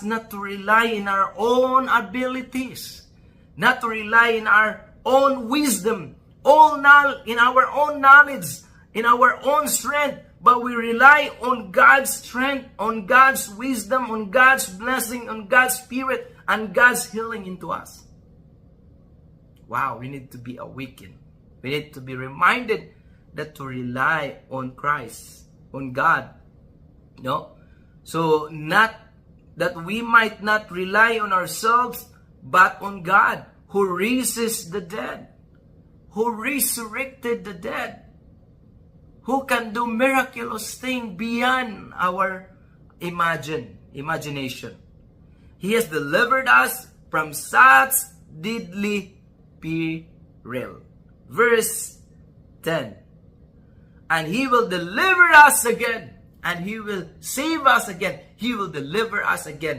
not to rely in our own abilities, not to rely in our own wisdom, in our own knowledge, in our own strength, but we rely on God's strength, on God's wisdom, on God's blessing, on God's Spirit, and God's healing into us. Wow, we need to be awakened. We need to be reminded that to rely on Christ, on God. No? So, not that we might not rely on ourselves, but on God, who raises the dead, who resurrected the dead, who can do miraculous things beyond our imagination. He has delivered us from such deadly peril. Verse 10. And He will deliver us again. And He will save us again. He will deliver us again